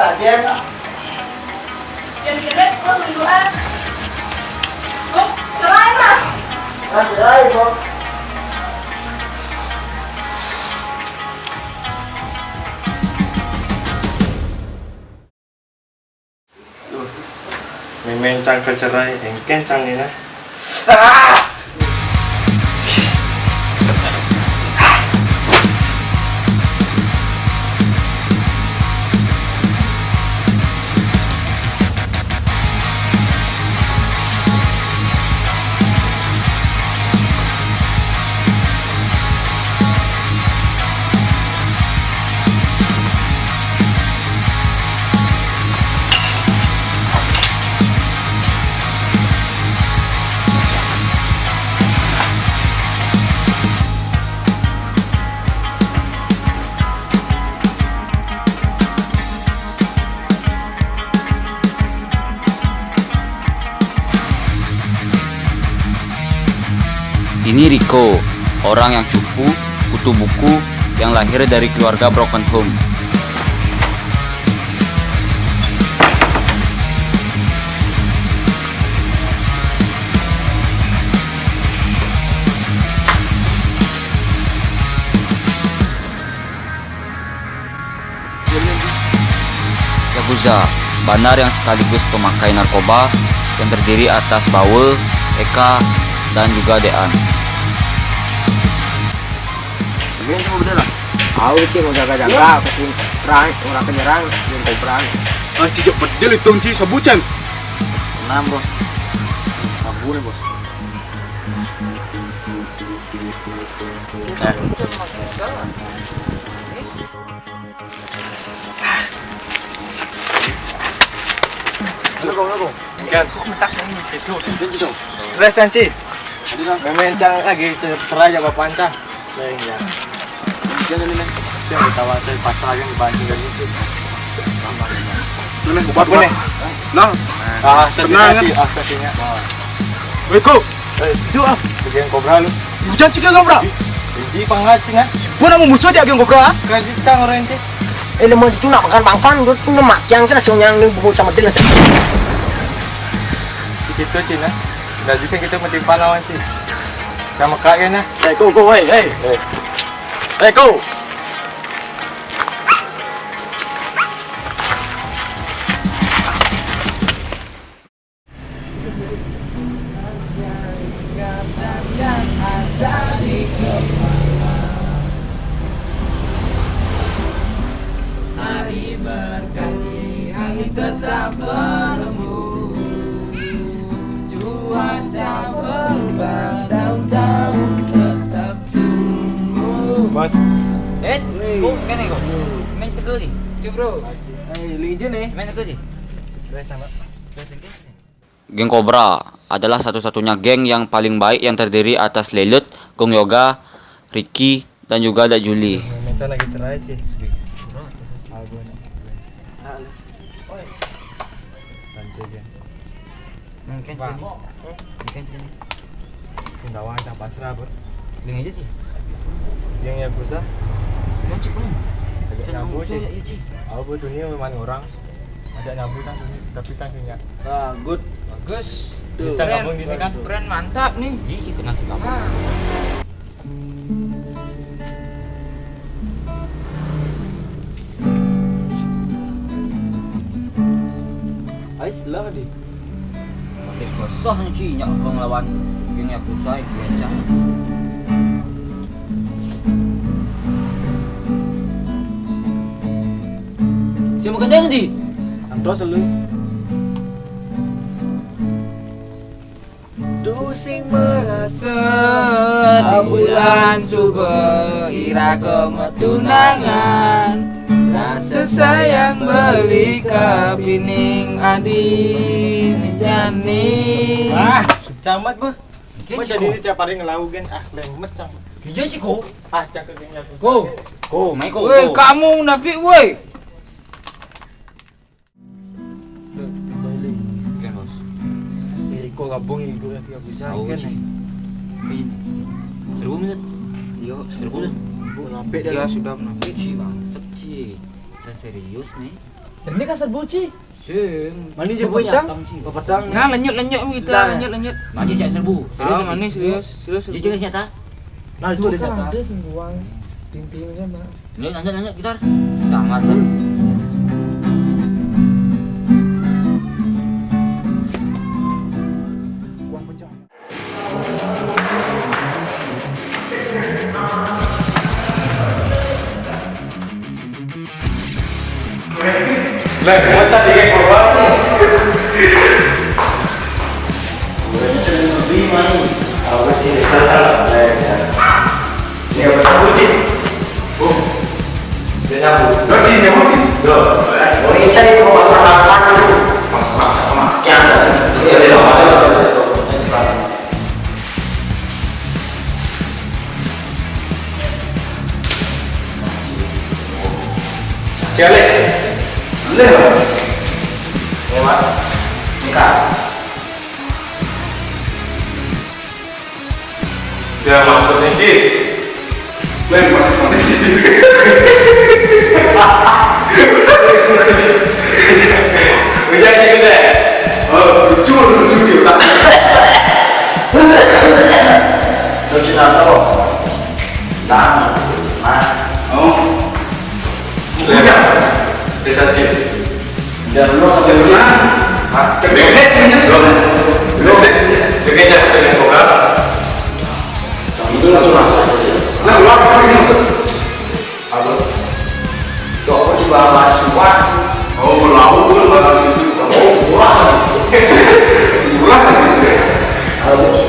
Yang kira kok berduaan. Kok cerai mah? Cerai kok. Mencang kecerai, kencang nih nah. Ini Rico, orang yang cupu, kutu buku, yang lahir dari keluarga broken home. Yakuza, bandar yang sekaligus pemakai narkoba yang terdiri atas Bawe, Eka, dan juga Dean. Ini semua bener lah. Aku sih mau jaga-jaga, kasih serang, orang penyerang, yang perang. Cijok bedil itu Ci sebucan. 6 bos. Kabur bos. Lagu. Kan. Stres kan Ci? Mencang lagi cerai ya bapak ancang. Lain ya. Jangan ini. Jangan ditawa saya pasal lagi dibanting dari itu. Mana obat mana? Nah, Tenang kan? Aksesinya. Weko, Itu ah. Bagian kobra lu. hujan cika kobra. Di pangacing ah. Puna mau musuh aja geng kobra. Kajitang orang itu. Lemon itu nak makan, gue tuh lemak yang jelas yang buku sama dia. Kita Cina. Dah bisa kita mentimpa lawan Ci. Sama kak ya nah. Go, hey. Hey, go. Hari berganti, angin tetap berembus, cuaca berubah, daun-daun tetap tumbuh. Bos. Kok kene kok? Main tegel di. Cuk bro, Liji nih. Main tegel di. Sama. Geng Cobra adalah satu-satunya geng yang paling baik yang terdiri atas Lelut, Gong Yoga, Ricky, dan juga ada Juli. Mencang lagi cerai Ci. Mungkin sini. Sindawa ancang pasrah bro. Ling aja sih. Yang Yakuza. Cocok belum? Agak nyabu Ci. Ya, Ci. Aku butuh ini memang orang. Ada nyabu kan ini, tapi kan sehingga. Good. bagus. Kita gabung gini kan. Keren mantap nih. Ji kita ngasih kamu. Ais lah di. Pakai kosong Ci, nyak orang lawan geng Yakuza itu kencang. Siapa kendang di? Antos lu. Dusing merasa bulan subuh ira kemetunangan, rasa sayang beli kapining adi jani. Camat bu. Macam ini tiap hari ngelau gen lemet cang. Kijau Ci ko. Cang ke gengnya tuh. Ko, main ko. Woi kamu napi woi. Kan bos. Iko gabung itu yang dia bisa Tahu kan. Ci. Kayaknya. Seru banget. Yo, seru banget. Bu nape Dia dah. sudah menapik. Ci bang, Ci. Kita serius nih. Ini kan serbu Ci. Sing. Mani jebunya. Pedang. Nah, lenyut kita, lenyut. Maju saya serbu. Ah, mana serius. Jujur nyata. Nah, itu udah nyata. Ada sing uang ting-tingnya mah. Ini lanjut gitar. Kamar dulu. Ya maksud tinggi. Lempar sampai sini. Udah gede. Oh, lucu gitu. Lucu tato. Tangan. Oh. Udah. Desa Cil. Udah lu sampai mana? Hah? Gede. Belum. Gede jangan kobra. Itu langsung masuk. Nah, ulang lagi masuk. Apa? Kok aku coba bahas semua? Oh, lauk pun bahas itu. Oh, kurang. Ulang. Kalau kecil.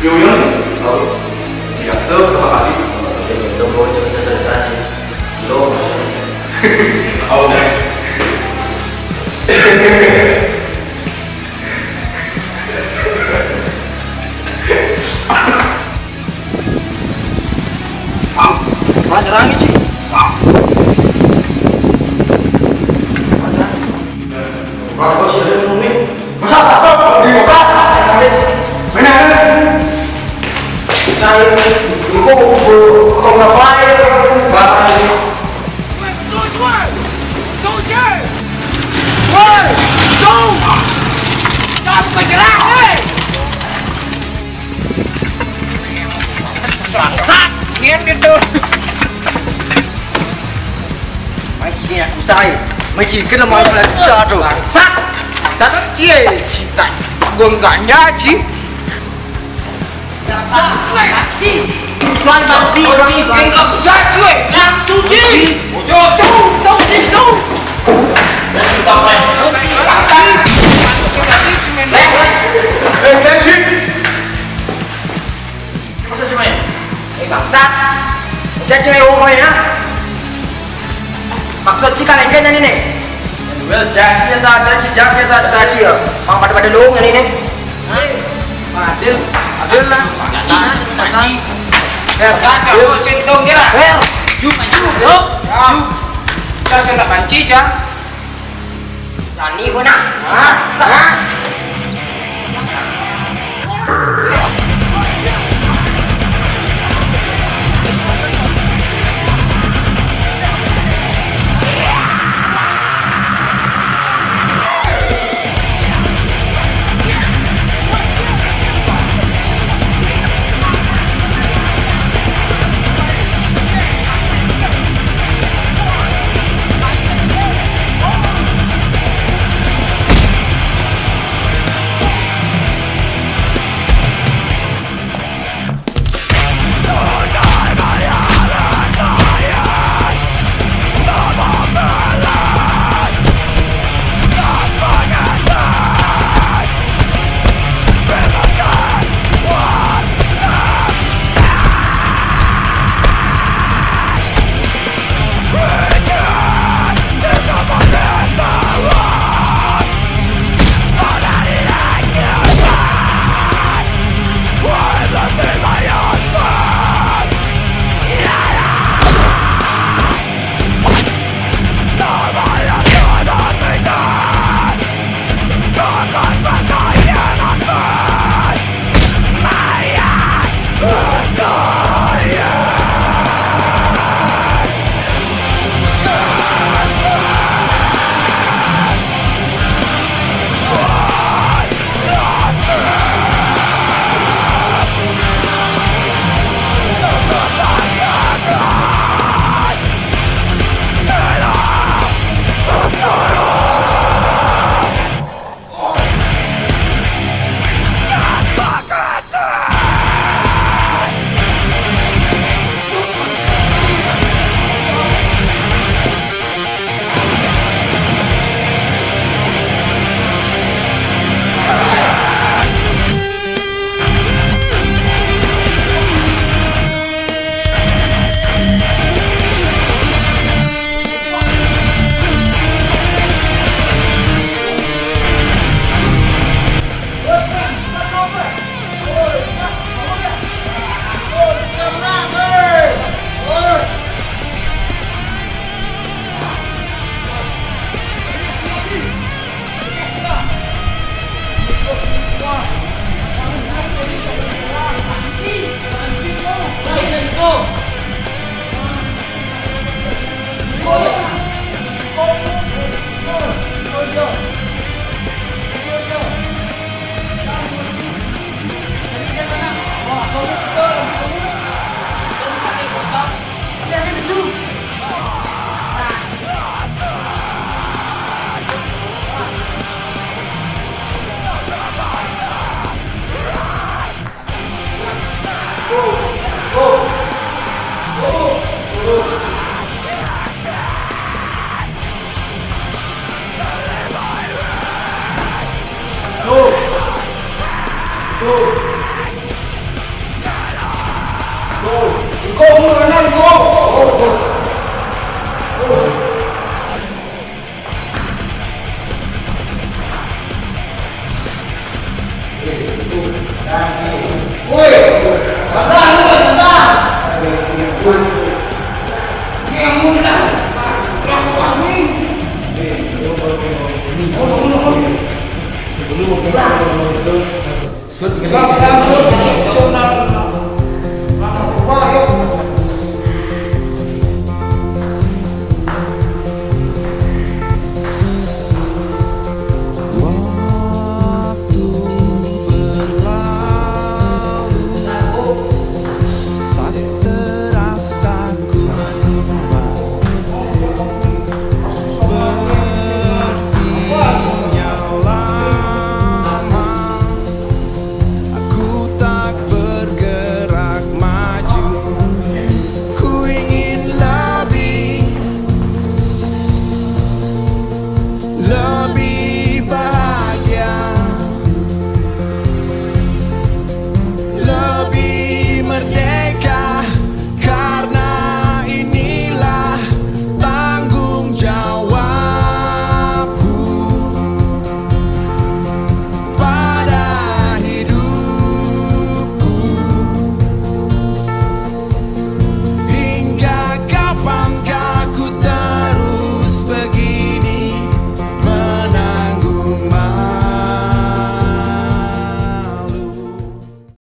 Yuyun. Oh. Biasa kali. Itu mau cerita belum. Oh, udah. Malah nyerang sih. Kau sudah minum? Saya cukup kau Macam aku saya, macam kena malu besar tu. Bangsat. Satu cie. Cikan. Gua enggak nyaci. Tuan Bangsi, Enggak bisa cuy. Yang suci. Su. dan sudah main. Bangsat. Masa cuma ini? Bangsat, dia cewek umum ya. Maksud cika lengket yang ini. Well, jangan kita tadi ya. Mang pada lu yang ini. Adil lah. Kasih aku sintung kira. Yuk. Kau sudah panci jah. Tani gua nak. Salah. Go muna, go!